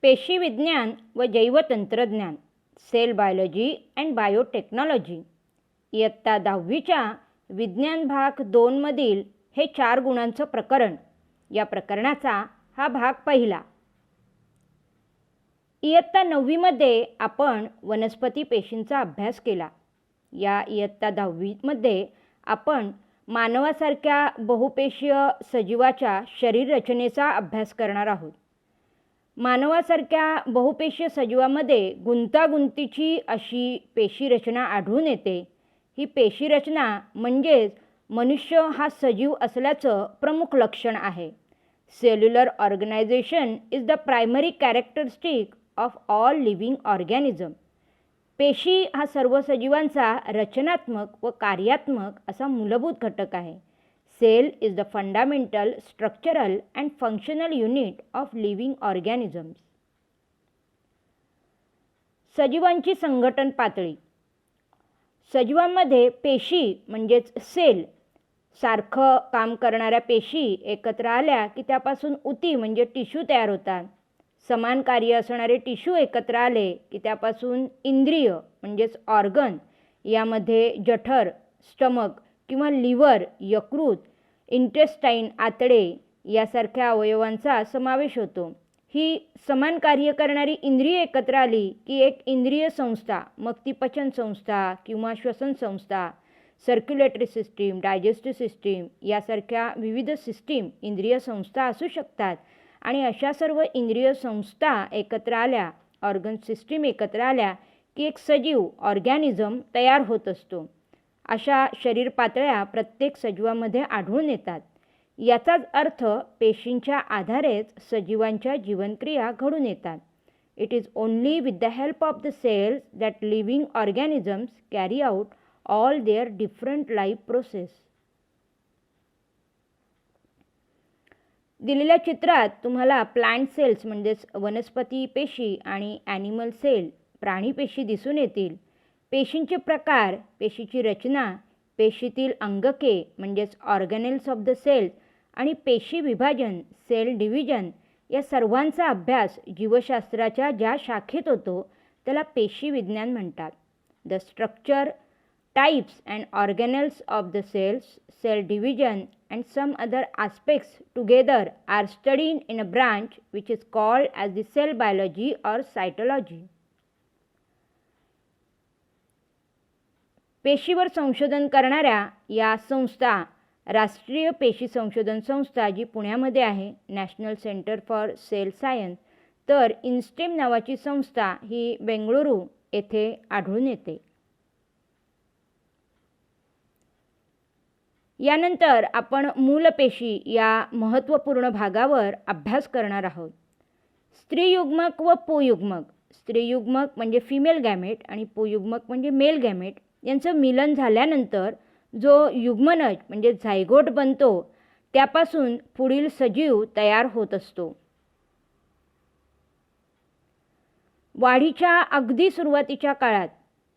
पेशी विज्ञान व जैवतंत्रज्ञान, सेल बायोलॉजी अँड बायोटेक्नॉलॉजी, इयत्ता 10वीच्या विज्ञान भाग 2 मधील हे 4 गुणांचं प्रकरण. या प्रकरणाचा हा भाग पहिला. इयत्ता 9वी मध्ये आपण वनस्पती पेशींचा अभ्यास केला. या इयत्ता 10वी मध्ये आपण मानवासारख्या बहुपेशीय सजीवाच्या शरीर रचनेचा अभ्यास करणार आहोत. मानवासारख्या बहुपेशीय सजीवामध्ये गुंतागुंतीची अशी पेशी रचना आढळून येते. ही पेशी रचना म्हणजेच मनुष्य हा सजीव असल्याचं प्रमुख लक्षण आहे. Cellular organization is the primary characteristic of all living organism. पेशी हा सर्व सजीवांचा रचनात्मक व कार्यात्मक असा मूलभूत घटक आहे. Cell is the fundamental structural and functional unit of living organisms. सजीवांची संघटन पातळी. सजीवांमध्ये पेशी म्हणजेच सेल सारखं काम करणाऱ्या पेशी एकत्र आल्या की त्यापासून उती म्हणजे टिश्यू तयार होतात. समान कार्य असणारे टिश्यू एकत्र आले की त्यापासून इंद्रिय म्हणजेच ऑर्गन, यामध्ये जठर, स्टमक किंवा लिव्हर, यकृत, इंटेस्टाईन, आतडे यासारख्या अवयवांचा समावेश होतो. ही समान कार्य करणारी इंद्रिय एकत्र आली की एक इंद्रिय संस्था, मग ती पचन संस्था किंवा श्वसन संस्था, सर्क्युलेटरी सिस्टीम, डायजेस्टिव्ह सिस्टीम यासारख्या विविध सिस्टीम इंद्रिय संस्था असू शकतात. आणि अशा सर्व इंद्रिय संस्था एकत्र आल्या, ऑर्गन सिस्टीम एकत्र आल्या की एक सजीव ऑर्गॅनिझम तयार होत असतो. अशा शरीर पातळ्या प्रत्येक सजीवामध्ये आढळून येतात. याचाच अर्थ पेशींच्या आधारेच सजीवांच्या जीवनक्रिया घडून येतात. It is only with the help of the cells that living organisms carry out all their different life process. दिलेल्या चित्रात तुम्हाला प्लांट सेल्स म्हणजेच वनस्पती पेशी आणि ॲनिमल सेल प्राणी पेशी दिसून येतील. पेशींचे प्रकार, पेशीची रचना, पेशीतील अंगके म्हणजेच ऑर्गॅनेल्स ऑफ द सेल्स आणि पेशी विभाजन सेल डिव्हिजन या सर्वांचा अभ्यास जीवशास्त्राच्या ज्या शाखेत होतो त्याला पेशी विज्ञान म्हणतात. The structure, types and organelles of the cells, cell division and some other aspects together are studied in a branch which is called as the cell biology or cytology. पेशीवर संशोधन करणाऱ्या या संस्था, राष्ट्रीय पेशी संशोधन संस्था जी पुण्यामध्ये आहे, national centre for cell science, तर इन्स्टेम नावाची संस्था ही बेंगळुरू येथे आढळून येते. यानंतर आपण मूलपेशी या महत्त्वपूर्ण भागावर अभ्यास करणार आहोत. स्त्रीयुग्मक व पुयुग्मक. स्त्रीयुग्मक म्हणजे फिमेल गॅमेट आणि पुयुग्मक म्हणजे मेल गॅमेट यांचं मिलन झाल्यानंतर जो युग्मनज म्हणजे झायगोट बनतो त्यापासून पुढील सजीव तयार होत असतो. वाढीच्या अगदी सुरुवातीच्या काळात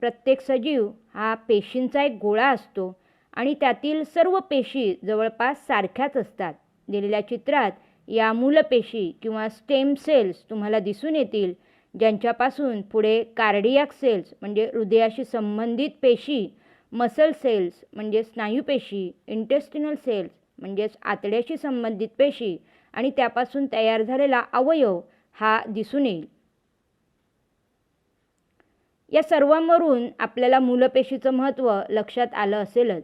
प्रत्येक सजीव हा पेशींचा एक गोळा असतो आणि त्यातील सर्व पेशी जवळपास सारख्याच असतात. दिलेल्या चित्रात या मूलपेशी किंवा स्टेम सेल्स तुम्हाला दिसून येतील, ज्यांच्यापासून पुढे कार्डियाक सेल्स म्हणजे हृदयाशी संबंधित पेशी, मसल सेल्स म्हणजे स्नायूपेशी, इंटेस्टिनल सेल्स म्हणजेच आतड्याशी संबंधित पेशी आणि त्यापासून तयार झालेला अवयव हा दिसून येईल. या सर्वांवरून आपल्याला मूलपेशीचं महत्त्व लक्षात आलं असेलच.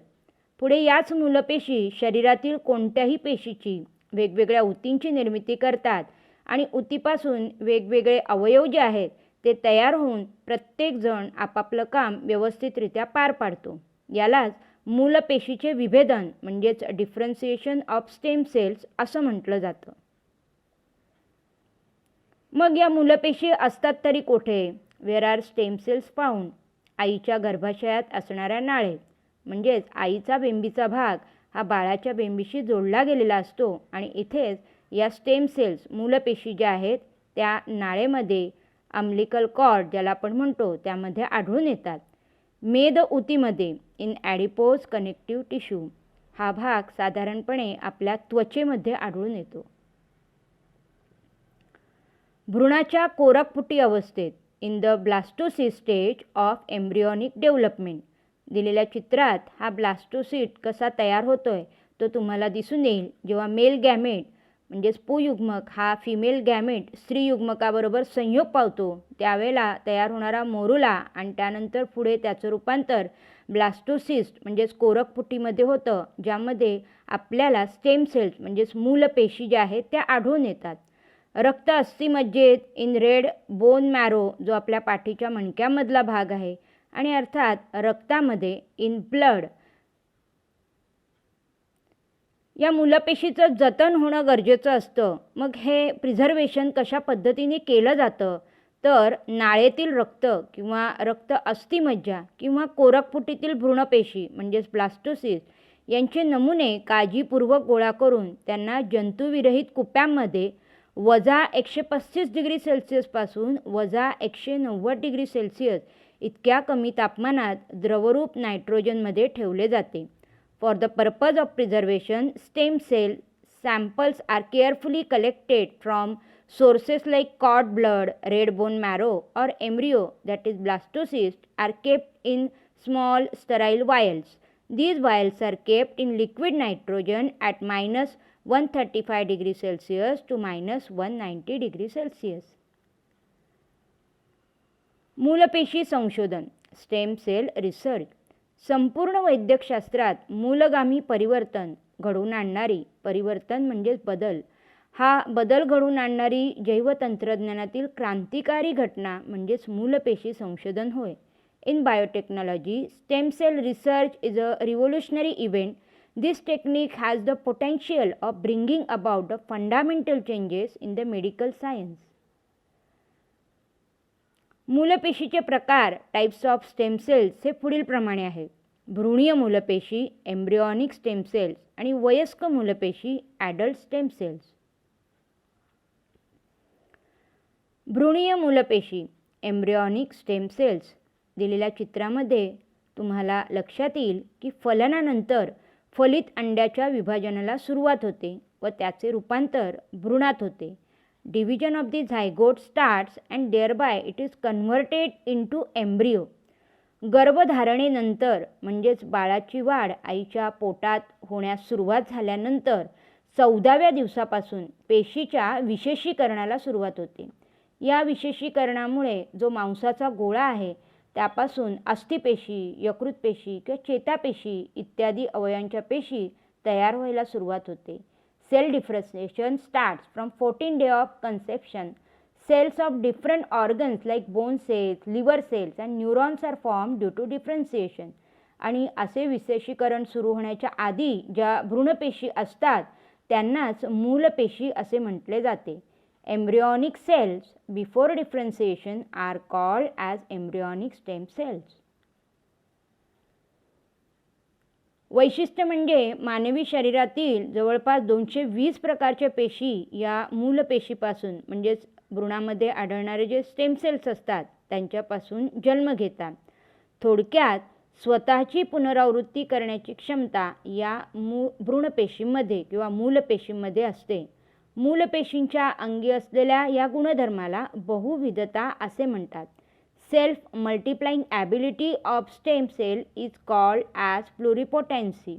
पुढे याच मूलपेशी शरीरातील कोणत्याही पेशीची वेगवेगळ्या ऊतींची निर्मिती करतात आणि ऊतीपासून वेगवेगळे अवयव जे आहेत ते तयार होऊन प्रत्येकजण आपापलं काम व्यवस्थितरित्या पार पाडतो. यालाच मूलपेशीचे विभेदन म्हणजेच डिफरन्सिएशन ऑफ स्टेम सेल्स असं म्हटलं जातं. मग या मूलपेशी असतात तरी कोठे? Where are stem cells found? आईच्या गर्भाशयात असणाऱ्या नाळेत, म्हणजेच आईचा बेंबीचा भाग हा बाळाच्या बेंबीशी जोडला गेलेला असतो आणि इथेच या स्टेम सेल्स मूलपेशी ज्या आहेत त्या नाळेमध्ये अम्बिलिकल कॉर्ड ज्याला आपण म्हणतो त्यामध्ये आढळून येतात. मेद ऊतीमध्ये इन ॲडिपोज कनेक्टिव्ह टिश्यू हा भाग साधारणपणे आपल्या त्वचेमध्ये आढळून येतो. भ्रूणाच्या कोरकफुटी अवस्थेत in the blastocyst stage of embryonic development. दिलेल्या चित्रात हा ब्लास्टोसिस्ट कसा तयार होतोय तो तुम्हाला दिसून येईल. जेव्हा मेल गॅमेट म्हणजेच पुयुग्मक हा फिमेल गॅमेट स्त्री युग्मकाबरोबर संयोग पावतो त्यावेळेला तयार होणारा मोरुला आणि त्यानंतर पुढे त्याचं रूपांतर ब्लास्टोसिस्ट म्हणजेच कोरकफुटीमध्ये होतं, ज्यामध्ये आपल्याला स्टेम सेल्स म्हणजेच मूलपेशी ज्या आहेत त्या आढळून येतात. रक्त अस्थिमज्जेत इन रेड बोन मॅरो जो आपल्या पाठीच्या मणक्यामधला भाग आहे आणि अर्थात रक्तामध्ये इन ब्लड या मूलपेशीचं जतन होणं गरजेचं असतं. मग हे प्रिझर्वेशन कशा पद्धतीने केलं जातं तर नाळेतील रक्त किंवा रक्त अस्थिमज्जा किंवा कोरकफुटीतील भ्रूणपेशी म्हणजेच ब्लास्टोसिस्ट यांचे नमुने काळजीपूर्वक गोळा करून त्यांना जंतुविरहित कुप्यांमध्ये -135°C वजा 190°C इतक्या कमी तापमानात द्रवरूप नायट्रोजनमध्ये ठेवले जाते. For the purpose of preservation, stem cell samples are carefully collected from sources like cord blood, red bone marrow, or embryo, that is blastocyst, are kept in small sterile vials. These vials are kept in liquid nitrogen at -135°C to -190°C. मूलपेशी संशोधन stem cell research. संपूर्ण वैद्यकशास्त्रात मूलगामी परिवर्तन घडवून आणणारी परिवर्तन म्हणजेच बदल हा बदल घडवून आणणारी जैवतंत्रज्ञानातील क्रांतिकारी घटना म्हणजेच मूलपेशी संशोधन होय. In biotechnology stem cell research is a revolutionary event. This technique has the potential of bringing about the fundamental changes in the medical science. मूलपेशीचे प्रकार टाइप्स ऑफ स्टेम सेल्स हे पुढील प्रमाणे आहेत. भ्रूणीय मूलपेशी एम्ब्रियॉनिक स्टेम सेल्स आणि वयस्क मूलपेशी ॲडल्ट स्टेम सेल्स. भ्रूणीय मूलपेशी एम्ब्रियॉनिक स्टेम सेल्स. दिलेल्या चित्रामध्ये तुम्हाला लक्षात येईल की फलनानंतर फलित अंड्याच्या विभाजनाला सुरुवात होते व त्याचे रूपांतर भ्रूणात होते. Division of the zygote starts and thereby it is converted into embryo. गर्भधारणेनंतर म्हणजेच बाळाची वाढ आईच्या पोटात होण्यास सुरुवात झाल्यानंतर 14व्या दिवसापासून पेशीच्या विशेषीकरणाला सुरुवात होते. या विशेषीकरणामुळे जो मांसाचा गोळा आहे त्यापासून अस्थिपेशी, यकृत पेशी किंवा चेतापेशी इत्यादी अवयवांच्या पेशी तयार व्हायला सुरुवात होते. Cell differentiation starts from 14th day of conception. Cells of different organs like bone cells, liver cells and neurons are formed due to differentiation. आणि असे विशेषीकरण सुरू होण्याच्या आधी ज्या भ्रूणपेशी असतात त्यांनाच मूलपेशी असे म्हटले जाते. Embryonic cells before differentiation are called as embryonic stem cells. वैशिष्ट्य म्हणजे मानवी शरीरातील जवळपास 220 प्रकारच्या पेशी या मूलपेशीपासून म्हणजेच भ्रूणामध्ये आढळणारे जे स्टेम सेल्स असतात त्यांच्यापासून जन्म घेतात. थोडक्यात स्वतःची पुनरावृत्ती करण्याची क्षमता या भ्रूणपेशीमध्ये किंवा मूलपेशीमध्ये असते. मूलपेशींच्या अंगी असलेल्या या गुणधर्माला बहुविधता असे म्हणतात. Self multiplying ability of stem cell is called as pluripotency.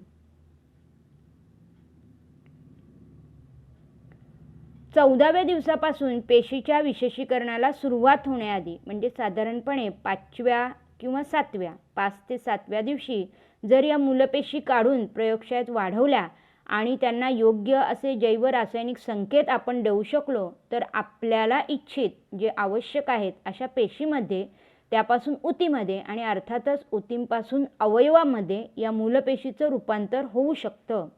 चौदाव्या दिवसापासून पेशीच्या विशेषीकरणाला सुरुवात होण्याआधी म्हणजे साधारणपणे 5व्या किंवा 7व्या 5 ते 7व्या दिवशी जर या मूलपेशी काढून प्रयोगशाळेत वाढवल्या आणि त्यांना योग्य असे जैव रासायनिक संकेत आपण देऊ शकलो तर आपल्याला इच्छित जे आवश्यक आहेत अशा पेशीमध्ये त्यापासून ऊतीमध्ये आणि अर्थातच ऊतींपासून अवयवामध्ये या मूलपेशीचं रूपांतर होऊ शकतं.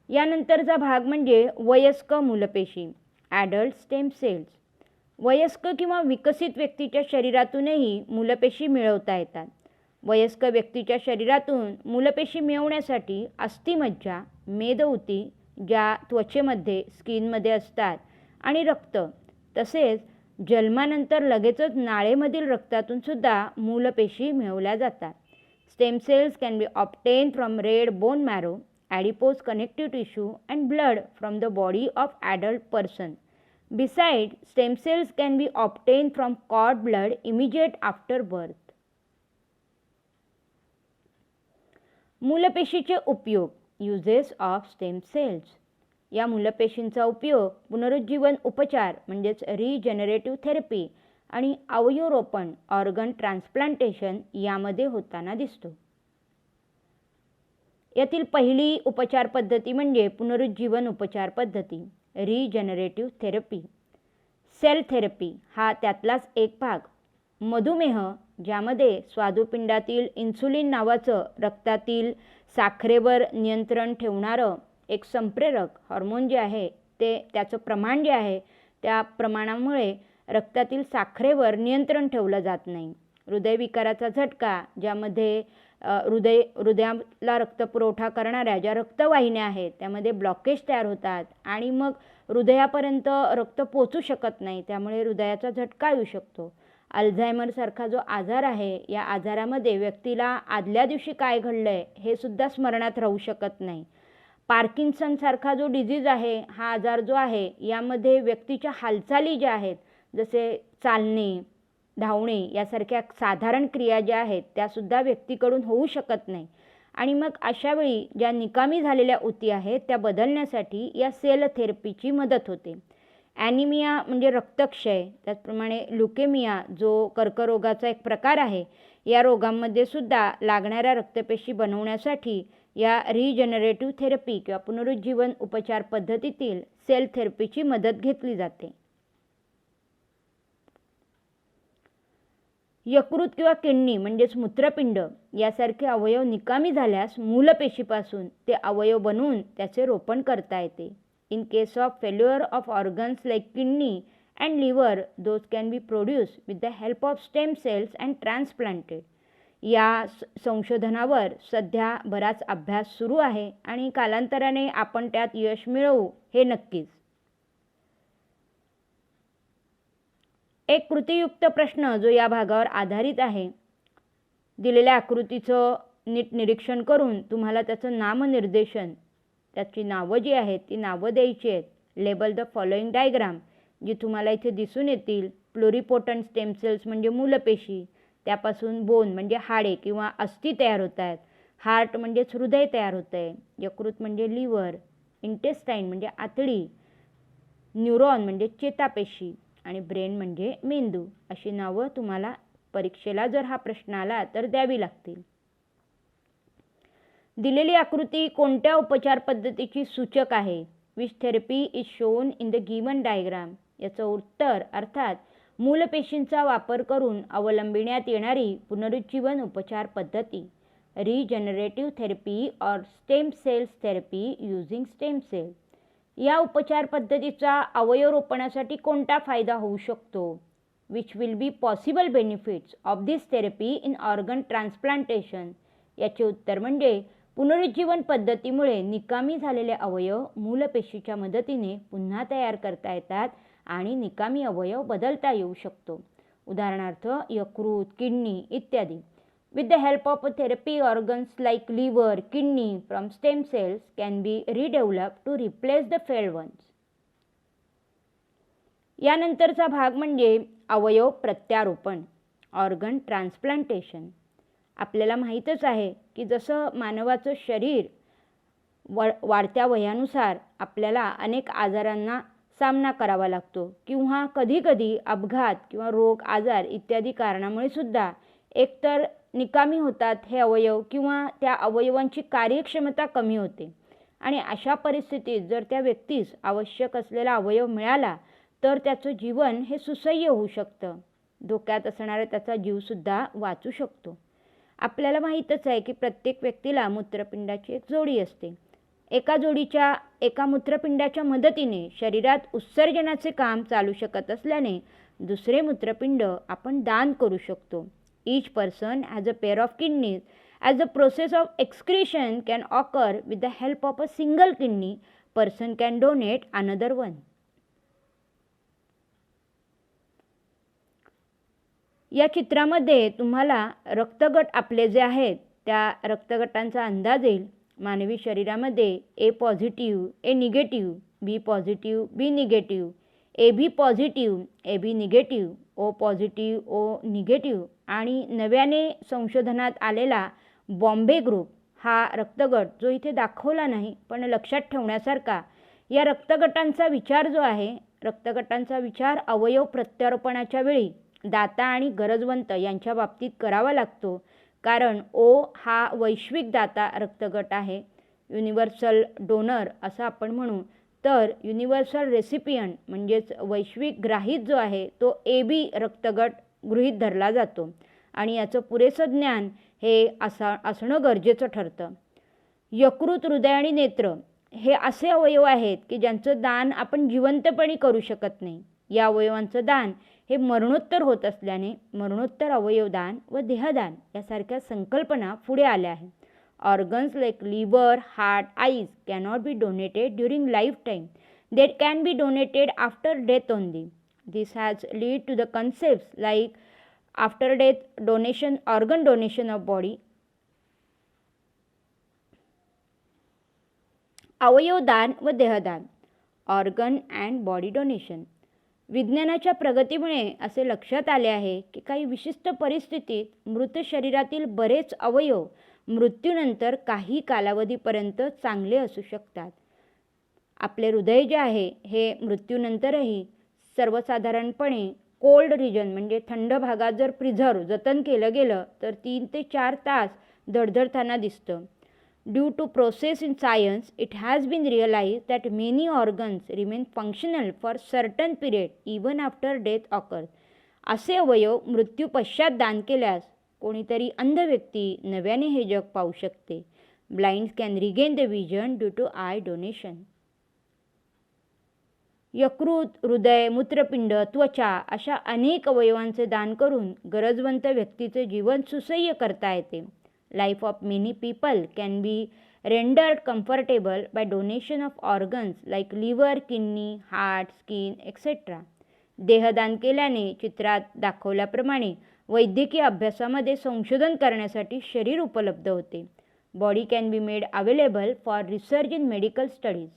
यानंतरचा भाग म्हणजे वयस्क मूलपेशी ॲडल्ट स्टेम सेल्स. वयस्क किंवा विकसित व्यक्तीच्या शरीरातूनही मूलपेशी मिळवता येतात. वयस्क व्यक्तीच्या शरीरातून मूलपेशी मिळवण्यासाठी अस्थिमज्जा, मेदऊती ज्या त्वचेमध्ये स्किनमध्ये असतात आणि रक्त तसेच जन्मानंतर लगेचच नाळेमधील रक्तातून सुद्धा मूलपेशी मिळवल्या जातात. Stem cells can be obtain from red bone marrow adipose connective tissue and blood from the body of adult person. Besides, stem cells can be obtained from cord blood immediate after birth. मूलपेशीचे उपयोग, uses of stem cells. या मूलपेशींचा उपयोग पुनरुज्जीवन उपचार म्हणजेच regenerative therapy आणि अवयवरोपण organ transplantation यामध्ये होताना दिसतो. यातील पहिली उपचार पद्धती म्हणजे पुनरुज्जीवन उपचार पद्धती, रिजनरेटिव्ह थेरपी. सेल थेरपी हा त्यातलाच एक भाग. मधुमेह, ज्यामध्ये स्वादुपिंडातील इन्सुलिन नावाचं रक्तातील साखरेवर नियंत्रण ठेवणारं एक संप्रेरक हार्मोन जे आहे ते त्याचं प्रमाण जे आहे त्या प्रमाणामुळे रक्तातील साखरेवर नियंत्रण ठेवलं जात नाही. हृदयविकाराचा झटका, ज्यामध्ये हृदयाला रक्तपुरवठा करणाऱ्या ज्या रक्तवाहिन्या आहेत त्यामध्ये ब्लॉकेज तयार होतात आणि मग हृदयापर्यंत रक्त पोचू शकत नाही, त्यामुळे हृदयाचा झटका येऊ शकतो. अल्झायमरसारखा जो आजार आहे या आजारामध्ये व्यक्तीला आदल्या दिवशी काय घडलं आहे हे सुद्धा स्मरणात राहू शकत नाही. पार्किन्सनसारखा जो डिझीज आहे, हा आजार जो आहे यामध्ये व्यक्तीच्या हालचाली ज्या आहेत जसे चालणे, धावणे यासारख्या साधारण क्रिया ज्या आहेत त्यासुद्धा व्यक्तीकडून होऊ शकत नाही. आणि मग अशावेळी ज्या निकामी झालेल्या ऊती आहेत त्या बदलण्यासाठी या सेल थेरपीची मदत होते. ॲनिमिया म्हणजे रक्तक्षय, त्याचप्रमाणे ल्युकेमिया जो कर्करोगाचा एक प्रकार आहे, या रोगांमध्ये सुद्धा लागणाऱ्या रक्तपेशी बनवण्यासाठी या रिजनरेटिव्ह थेरपी किंवा पुनरुज्जीवन उपचार पद्धतीतील सेल थेरपीची मदत घेतली जाते. यकृत किंवा किडनी म्हणजेच मूत्रपिंड यासारखे अवयव निकामी झाल्यास मूलपेशीपासून ते अवयव बनवून त्याचे रोपण करता येते. In case of failure of organs like kidney and liver, those can be produced with the help of stem cells and transplanted. या संशोधनावर सध्या बराच अभ्यास सुरू आहे आणि कालांतराने आपण त्यात यश मिळवू हे नक्कीच. एक कृतीयुक्त प्रश्न जो या भागावर आधारित आहे. दिलेल्या आकृतीचं नीट निरीक्षण करून तुम्हाला त्याचं नामनिर्देशन, त्याची नावं जी आहेत ती नावं द्यायची आहेत. लेबल द फॉलोइंग डायग्राम, जी तुम्हाला इथे दिसून येतील. प्लुरिपोटंट स्टेम सेल्स म्हणजे मूलपेशी, त्यापासून बोन म्हणजे हाडे किंवा अस्थी तयार होत आहेत. हार्ट म्हणजेच हृदय तयार होतं आहे. यकृत म्हणजे लिव्हर, इंटेस्टाईन म्हणजे आतडी, न्यूरॉन म्हणजे चेतापेशी आणि ब्रेन म्हणजे मेंदू. अशी नावं तुम्हाला परीक्षेला जर हा प्रश्न आला तर द्यावी लागतील. दिलेली आकृती कोणत्या उपचार पद्धतीची सूचक आहे? Which therapy is shown in the given diagram. याचं उत्तर अर्थात मूलपेशींचा वापर करून अवलंबिण्यात येणारी पुनरुज्जीवन उपचार पद्धती, regenerative therapy or stem cells therapy using stem cell. या उपचार पद्धतीचा अवयवरोपणासाठी कोणता फायदा होऊ शकतो? Which will be possible benefits of this therapy in organ transplantation. याचे उत्तर म्हणजे पुनरुज्जीवन पद्धतीमुळे निकामी झालेले अवयव मूलपेशीच्या मदतीने पुन्हा तयार करता येतात आणि निकामी अवयव बदलता येऊ शकतो. उदाहरणार्थ यकृत, किडनी इत्यादी. With the help of a therapy, organs like liver, kidney from stem cells can be redeveloped to replace the failed ones. यानंतरचा भाग म्हणजे अवयव प्रत्यारोपण, ऑर्गन ट्रान्सप्लांटेशन. आपल्याला माहीतच आहे की जसं मानवाचं शरीर वाढत्या वयानुसार आपल्याला अनेक आजारांना सामना करावा लागतो किंवा कधीकधी अपघात किंवा रोग, आजार इत्यादी कारणामुळे सुद्धा एकतर निकामी होतात हे अवयव किंवा त्या अवयवांची कार्यक्षमता कमी होते. आणि अशा परिस्थितीत जर त्या व्यक्तीस आवश्यक असलेला अवयव मिळाला तर त्याचं जीवन हे सुसह्य होऊ शकतं. धोक्यात असणारा त्याचा जीवसुद्धा वाचू शकतो. आपल्याला माहीतच आहे की प्रत्येक व्यक्तीला मूत्रपिंडाची एक जोडी असते. एका मूत्रपिंडाच्या मदतीने शरीरात उत्सर्जनाचे काम चालू शकत असल्याने दुसरे मूत्रपिंड आपण दान करू शकतो. Each person has a pair of kidneys. As the process of excretion can occur with the help of a single kidney, person can donate another one. या चित्रामध्ये तुम्हाला रक्तगट आपले जे आहेत त्या रक्तगटांचा अंदाज येईल. मानवी शरीरामध्ये A positive, A negative, B positive, B negative, A B positive, A B negative, O positive, O negative आणि नव्याने संशोधनात आलेला बॉम्बे ग्रुप हा रक्तगट जो इथे दाखवला नाही पण लक्षात ठेवण्यासारखा, या रक्तगटांचा विचार जो आहे, रक्तगटांचा विचार अवयव प्रत्यारोपणाच्या वेळी दाता आणि गरजवंत यांच्या बाबतीत करावा लागतो, कारण ओ हा वैश्विक दाता रक्तगट आहे, युनिव्हर्सल डोनर असं आपण म्हणू. तर युनिव्हर्सल रेसिपियंट म्हणजेच वैश्विक ग्राहित जो आहे तो ए बी रक्तगट गृहीत धरला जातो आणि याचं पुरेसं ज्ञान हे असणं गरजेचं ठरतं. यकृत, हृदय आणि नेत्र हे असे अवयव आहेत की ज्यांचं दान आपण जिवंतपणे करू शकत नाही. या अवयवांचं दान हे मरणोत्तर होत असल्याने मरणोत्तर अवयवदान व देहदान यासारख्या संकल्पना पुढे आल्या आहेत. Organs like liver, heart, eyes cannot be donated during life time. They can be donated after death only. This has led to the concepts like after death donation, organ donation of body, अवयवदान व देहदान, organ and body donation. विज्ञानाच्या प्रगतीमुळे असे लक्षात आले आहे की काही विशिष्ट परिस्थितीत मृत शरीरातील बरेच अवयव मृत्यूनंतर काही कालावधीपर्यंत चांगले असू शकतात. आपले हृदय जे आहे हे मृत्यूनंतरही सर्वसाधारणपणे कोल्ड रिजन म्हणजे थंड भागात जर जतन केलं गेलं तर 3 ते 4 तास धडधडताना दिसतं. Due to process in science it has been realize that many organs remain functional for certain period even after death occurs. असे अवयव मृत्यू पश्चात दान केल्यास कोणीतरी अंध व्यक्ती नव्याने हे जग पाहू शकते. Blind can regain the vision due to eye donation. यकृत, हृदय, मूत्रपिंड, त्वचा अशा अनेक अवयवांचे दान करून गरजवंत व्यक्तीचे जीवन सुसह्य करता येते. Life of many people can be rendered comfortable by donation of organs like liver, kidney, heart, skin etcetera. देहदान केल्याने चित्रात दाखवल्याप्रमाणे वैद्यकीय अभ्यासामध्ये संशोधन करण्यासाठी शरीर उपलब्ध होते. Body can be made available for research in medical studies.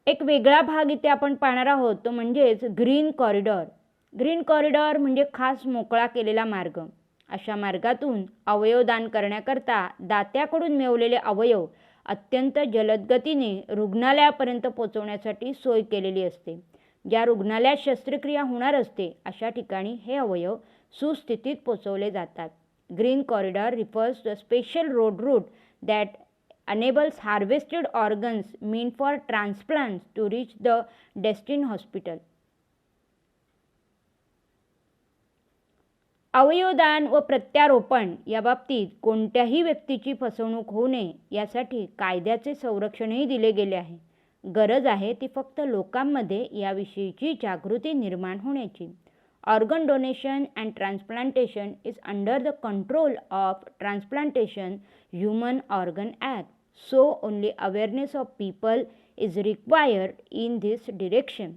एक वेगळा भाग इथे आपण पाहणार आहोत तो म्हणजेच ग्रीन कॉरिडॉर. ग्रीन कॉरिडॉर म्हणजे खास मोकळा केलेला मार्ग. अशा मार्गातून अवयवदान करण्याकरता दात्याकडून मिळवलेले अवयव अत्यंत जलद गतीने रुग्णालयापर्यंत पोहोचवण्यासाठी सोय केलेली असते. ज्या रुग्णालयात शस्त्रक्रिया होणार असते अशा ठिकाणी हे अवयव सुस्थितीत पोहोचवले जातात. Green corridor refers to a special road route that enables harvested organs meant for transplants to reach the destined hospital. अवयवदान व प्रत्यारोपण या बाबतीत कोणत्याही व्यक्तीची फसवणूक होऊ नये यासाठी कायद्याचे संरक्षणही दिले गेले आहे. गरज आहे ती फक्त लोकांमध्ये याविषयीची जागृती निर्माण होण्याची. Organ donation and transplantation is under the control of transplantation human organ act. So only awareness of people is required in this direction.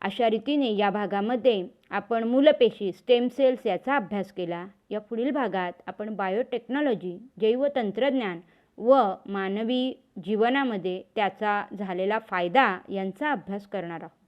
अशा रीतीने या भागामध्ये आपण मूलपेशी स्टेम सेल्स याचा अभ्यास केला. या पुढील भागात आपण बायोटेक्नॉलॉजी, जैवतंत्रज्ञान व मानवी जीवनामध्ये त्याचा झालेला फायदा यांचा अभ्यास करणार आहोत.